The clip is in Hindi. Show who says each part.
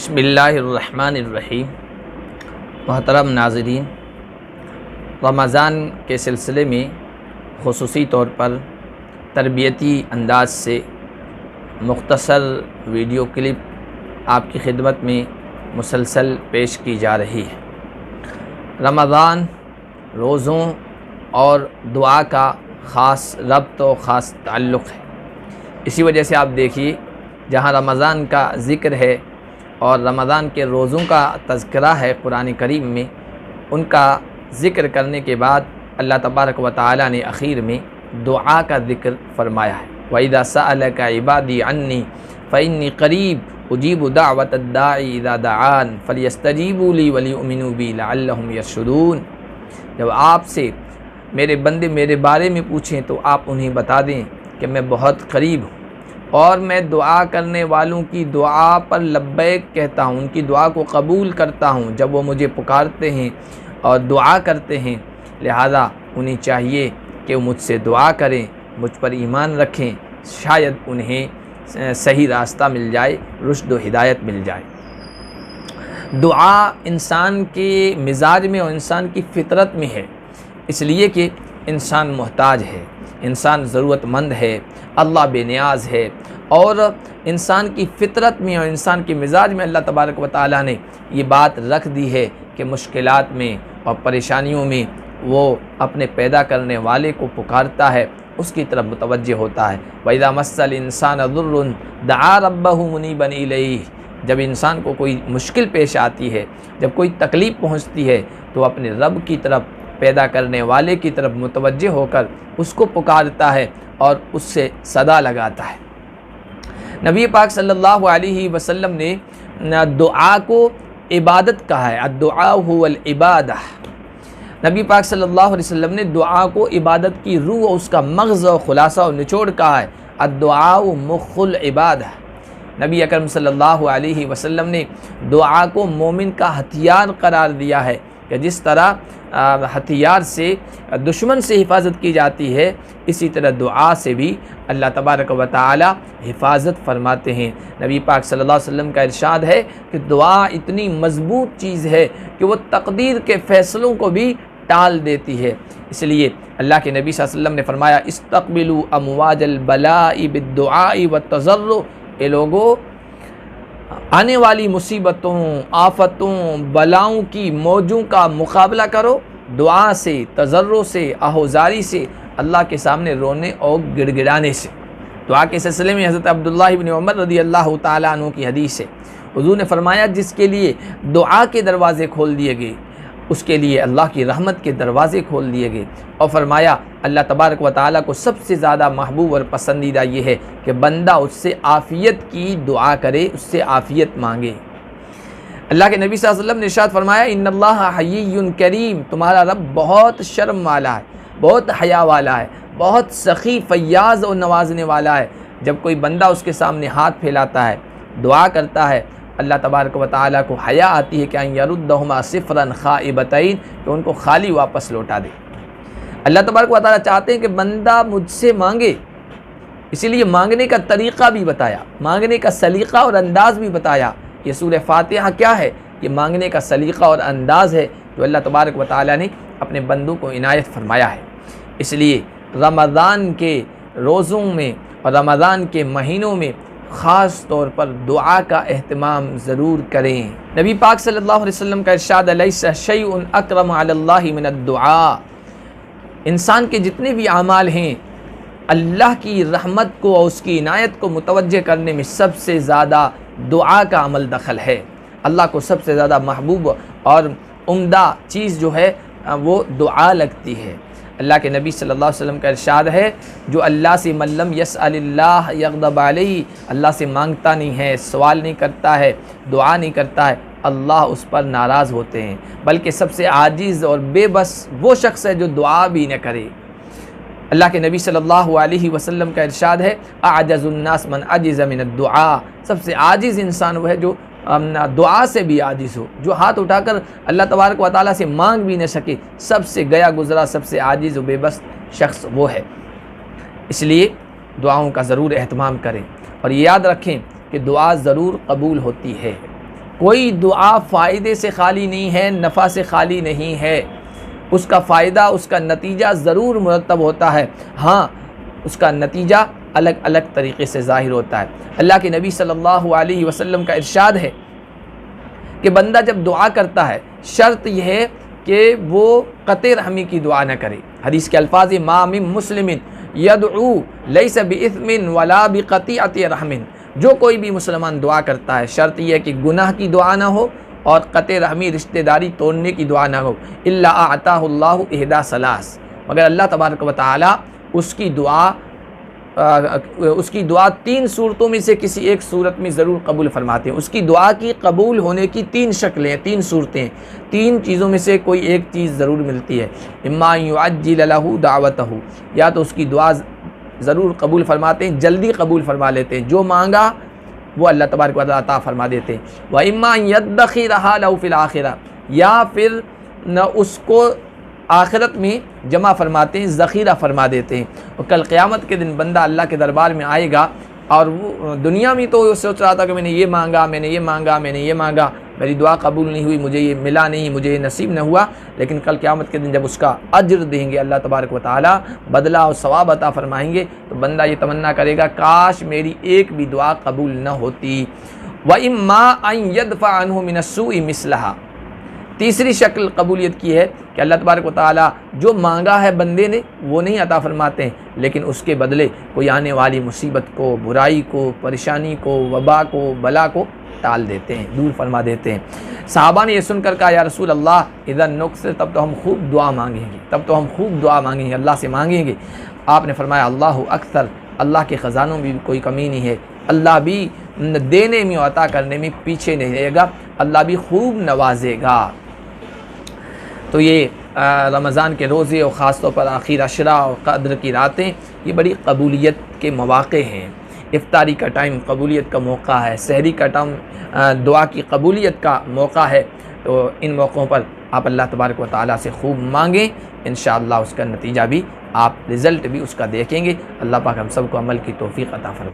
Speaker 1: बिस्मिल्लाहिर्रहमानिर्रहीम। मोहतरम नाज़रीन, रमज़ान के सिलसिले में ख़ुसूसी तौर पर तर्बियती अंदाज से मुख्तसर वीडियो क्लिप आपकी खिदमत में मुसलसल पेश की जा रही है। रमज़ान रोज़ों और दुआ का ख़ास रब्त और ख़ास ताल्लुक़ है। इसी वजह से आप देखिए, जहाँ रमज़ान का ज़िक्र है और रमज़ान के रोज़ों का तज़किरा है कुरान करीम में, उनका ज़िक्र करने के बाद अल्लाह तबारक व तआला ने आखिर में दुआ का ज़िक्र फरमाया है। वइज़ा सअलका इबादी अन्नी फ़इन्नी क़रीब उजीबु दाअवतद दाई इज़ा दआन फ़लियस्तजीबू ली वलियुमिनू बी लअल्लहुम यरशुदून। जब आपसे मेरे बंदे मेरे बारे में पूछें तो आप उन्हें बता दें कि मैं बहुत करीब हूँ और मैं दुआ करने वालों की दुआ पर लब्बैक कहता हूँ, उनकी दुआ को कबूल करता हूँ जब वो मुझे पुकारते हैं और दुआ करते हैं। लिहाजा उन्हें चाहिए कि वो मुझसे दुआ करें, मुझ पर ईमान रखें, शायद उन्हें सही रास्ता मिल जाए, रुश्द व हिदायत मिल जाए। दुआ इंसान के मिजाज में और इंसान की फ़ितरत में है, इसलिए कि इंसान मोहताज है, इंसान ज़रूरतमंद है, अल्लाह बेनियाज़ है और इंसान की फ़ितरत में और इंसान के मिजाज में अल्लाह तबारक व तआला ने ये बात रख दी है कि मुश्किलात में और परेशानियों में वो अपने पैदा करने वाले को पुकारता है, उसकी तरफ मुतवज्जे होता है। वइज़ा मस्सल इंसान दुर्रुन दआ रब्बहु मुनीबन इलैहि। जब इंसान को कोई मुश्किल पेश आती है, जब कोई तकलीफ़ पहुँचती है, तो अपने रब की तरफ, पैदा करने वाले की तरफ मुतवज्जे होकर उसको पुकारता है और उससे सदा लगाता है। नबी पाक सल्लल्लाहु अलैहि वसल्लम ने दुआ को इबादत कहा है। अद्दुआ हुवल इबादा। नबी पाक सल्लल्लाहु अलैहि वसल्लम ने दुआ को इबादत की रूह और उसका मग़ज़ और ख़ुलासा और निचोड़ कहा है। अद्दुआ मुख़ुल इबादा। नबी अकरम सल्लल्लाहु अलैहि वसल्लम ने दुआ को मोमिन का हथियार करार दिया है कि जिस तरह हथियार से दुश्मन से हिफाजत की जाती है, इसी तरह दुआ से भी अल्लाह तबारक व तआला हिफाजत फरमाते हैं। नबी पाक सल्लल्लाहु अलैहि वसल्लम का इरशाद है कि दुआ इतनी मज़बूत चीज़ है कि वो तकदीर के फ़ैसलों को भी टाल देती है। इसलिए अल्लाह के नबी सल्लल्लाहु अलैहि वसल्लम ने फरमाया, इस्तक़बिलू अमवाजल बलाई बिद्दुआई व तज़र्रु। ए लोगो, आने वाली मुसीबतों, आफतों, बलाओं की मौजों का मुकाबला करो दुआ से, तज़र्रो से, आहोजारी से, अल्लाह के सामने रोने और गिड़गिड़ाने से। दुआ के सिलसिले में हज़रत अब्दुल्लाह इब्न उमर रज़ियल्लाहु ताला अन्हु की हदीस है। हुज़ूर ने फरमाया, जिसके लिए दुआ के दरवाज़े खोल दिए गए, उसके लिए अल्लाह की रहमत के दरवाज़े खोल दिए गए। और फरमाया, अल्लाह तबारक व तआला को सबसे ज़्यादा महबूब और पसंदीदा ये है कि बंदा उससे आफ़ियत की दुआ करे, उससे आफ़ियत मांगे। अल्लाह के नबी सल्लल्लाहु अलैहि वसल्लम ने इरशाद फरमाया, इन्नल्लाह हय्युन करीम। तुम्हारा रब बहुत शर्म वाला है, बहुत हया वाला है, बहुत सखी फयाज़ और नवाजने वाला है। जब कोई बंदा उसके सामने हाथ फैलाता है, दुआ करता है, अल्लाह तबारक व तआला को हया आती है कि अन यरुद्दहुमा सिफ़रन खाइबतैन, कि उनको खाली वापस लौटा दे। अल्लाह तबारक व तआला चाहते हैं कि बंदा मुझसे मांगे, इसीलिए मांगने का तरीक़ा भी बताया, मांगने का सलीक़ा और अंदाज़ भी बताया। ये सूरह फातिहा क्या है? ये मांगने का सलीक़ा और अंदाज़ है जो अल्लाह तबारक व तआला ने अपने बंदों को इनायत फरमाया है। इसलिए रमज़ान के रोज़ों में और रमज़ान के महीनों में ख़ास तौर पर दुआ का एहतमाम ज़रूर करें। नबी पाक सल्लल्लाहु अलैहि वसल्लम का इरशाद, लैसा शैउन अकरम अलल्लाहि मिनद दुआ। इंसान के जितने भी अमाल हैं, अल्लाह की रहमत को और उसकी इनायत को मुतवज्जे करने में सबसे ज़्यादा दुआ का अमल दखल है। अल्लाह को सबसे ज़्यादा महबूब और उम्दा चीज़ जो है वो दुआ लगती है। अल्लाह के नबी सल्लल्लाहु अलैहि वसल्लम का इरशाद है, जो अल्लाह से मल्लम यसअलिल्लाह यग़दब अलैहि, अल्लाह से मांगता नहीं है, सवाल नहीं करता है, दुआ नहीं करता है, अल्लाह उस पर नाराज़ होते हैं। बल्कि सबसे आजिज़ और बेबस वो शख्स है जो दुआ भी न करे। अल्लाह के नबी सल्लल्लाहु अलैहि वसल्लम का इरशाद है, अअजज़ुन्नास मन अजिज़ मिनद दुआ। सबसे आजिज़ इंसान वो है जो दुआ से भी आजिज़ हो, जो हाथ उठाकर अल्लाह तबारक व तआला से मांग भी न सके। सबसे गया गुज़रा, सबसे आजिज़ व बेबस शख्स वो है। इसलिए दुआओं का ज़रूर एहतमाम करें और याद रखें कि दुआ ज़रूर कबूल होती है। कोई दुआ फ़ायदे से खाली नहीं है, नफ़ा से खाली नहीं है। उसका फ़ायदा, उसका नतीजा ज़रूर मुरतब होता है। हाँ, उसका नतीजा अलग अलग तरीक़े से ज़ाहिर होता है। अल्लाह के नबी सल्लल्लाहु अलैहि वसल्लम का इरशाद है कि बंदा जब दुआ करता है, शर्त यह है कि वो क़ते रहमी की दुआ न करे। हदीस के अल्फाज मा मिन मुस्लिमिन यदउ लैसा बिइस्मिन वला बिक़तिअति रहमिन, जो कोई भी मुसलमान दुआ करता है, शर्त यह है कि गुनाह की दुआ ना हो और क़ते रहमी रिश्तेदारी तोड़ने की दुआ ना हो। इल्ला आताहुल्लाहु इहदा सलास, मगर अल्लाह तबारक व तआला उसकी दुआ 3 सूरतों में से किसी एक सूरत में ज़रूर कबूल फरमाते हैं। उसकी दुआ की कबूल होने की 3 शक्लें हैं, 3 सूरतें हैं। 3 चीज़ों में से कोई एक चीज़ ज़रूर मिलती है। इम्मा युअज्जिल लहू दावतहू, या तो उसकी दुआ ज़रूर कबूल फरमाते हैं, जल्दी कबूल फरमा लेते हैं, जो मांगा वो अल्लाह तबारक व तआला अता फरमा देते हैं। व इम्मा यद्दखिरहा लहू फिल आखिरा, या फिर न उसको आखिरत में जमा फरमाते हैं, ज़ख़ीरा फरमा देते हैं। और कल क़यामत के दिन बंदा अल्लाह के दरबार में आएगा और वो दुनिया में तो सोच रहा था कि मैंने ये मांगा, मैंने ये मांगा, मैंने ये मांगा, मेरी दुआ कबूल नहीं हुई, मुझे ये मिला नहीं, मुझे ये नसीब न हुआ। लेकिन कल क़यामत के दिन जब उसका अज्र देंगे अल्लाह तबारक व तआला, बदला और सवाब अता फरमाएंगे, तो बंदा ये तमन्ना करेगा काश मेरी एक भी दुआ कबूल न होती। व इम्मा अन यदफ़ा अन्हु मिनस्सूइ मिसलहा, तीसरी शक्ल कबूलियत की है कि अल्लाह तबारक व तआला जो मांगा है बंदे ने वो नहीं अता फरमाते हैं, लेकिन उसके बदले कोई आने वाली मुसीबत को, बुराई को, परेशानी को, वबा को, बला को टाल देते हैं, दूर फरमा देते हैं। सहाबा ने यह सुनकर कहा या रसूल अल्लाह इधर नुक्स, तब तो हम खूब दुआ मांगेंगे, तब तो हम खूब दुआ मांगेंगे, अल्लाह से मांगेंगे। आपने फरमाया अल्लाहु अक्सर, अल्लाह के ख़ज़ानों में भी कोई कमी नहीं है, अल्लाह भी देने में और अता करने में पीछे नहीं रहेगा, अल्लाह भी खूब नवाजेगा। तो ये रमज़ान के रोज़े और ख़ास तौर पर आखिर अशरा और क़द्र की रातें, ये बड़ी कबूलियत के मौक़े हैं। इफ्तारी का टाइम कबूलियत का मौका है, सहरी का टाइम दुआ की कबूलियत का मौका है। तो इन मौक़ों पर आप अल्लाह तबारक व तआला से खूब मांगें, इंशाअल्लाह उसका नतीजा भी आप, रिज़ल्ट भी उसका देखेंगे। अल्लाह पाक हम सबको अमल की तौफ़ीक़ अता फरमाए।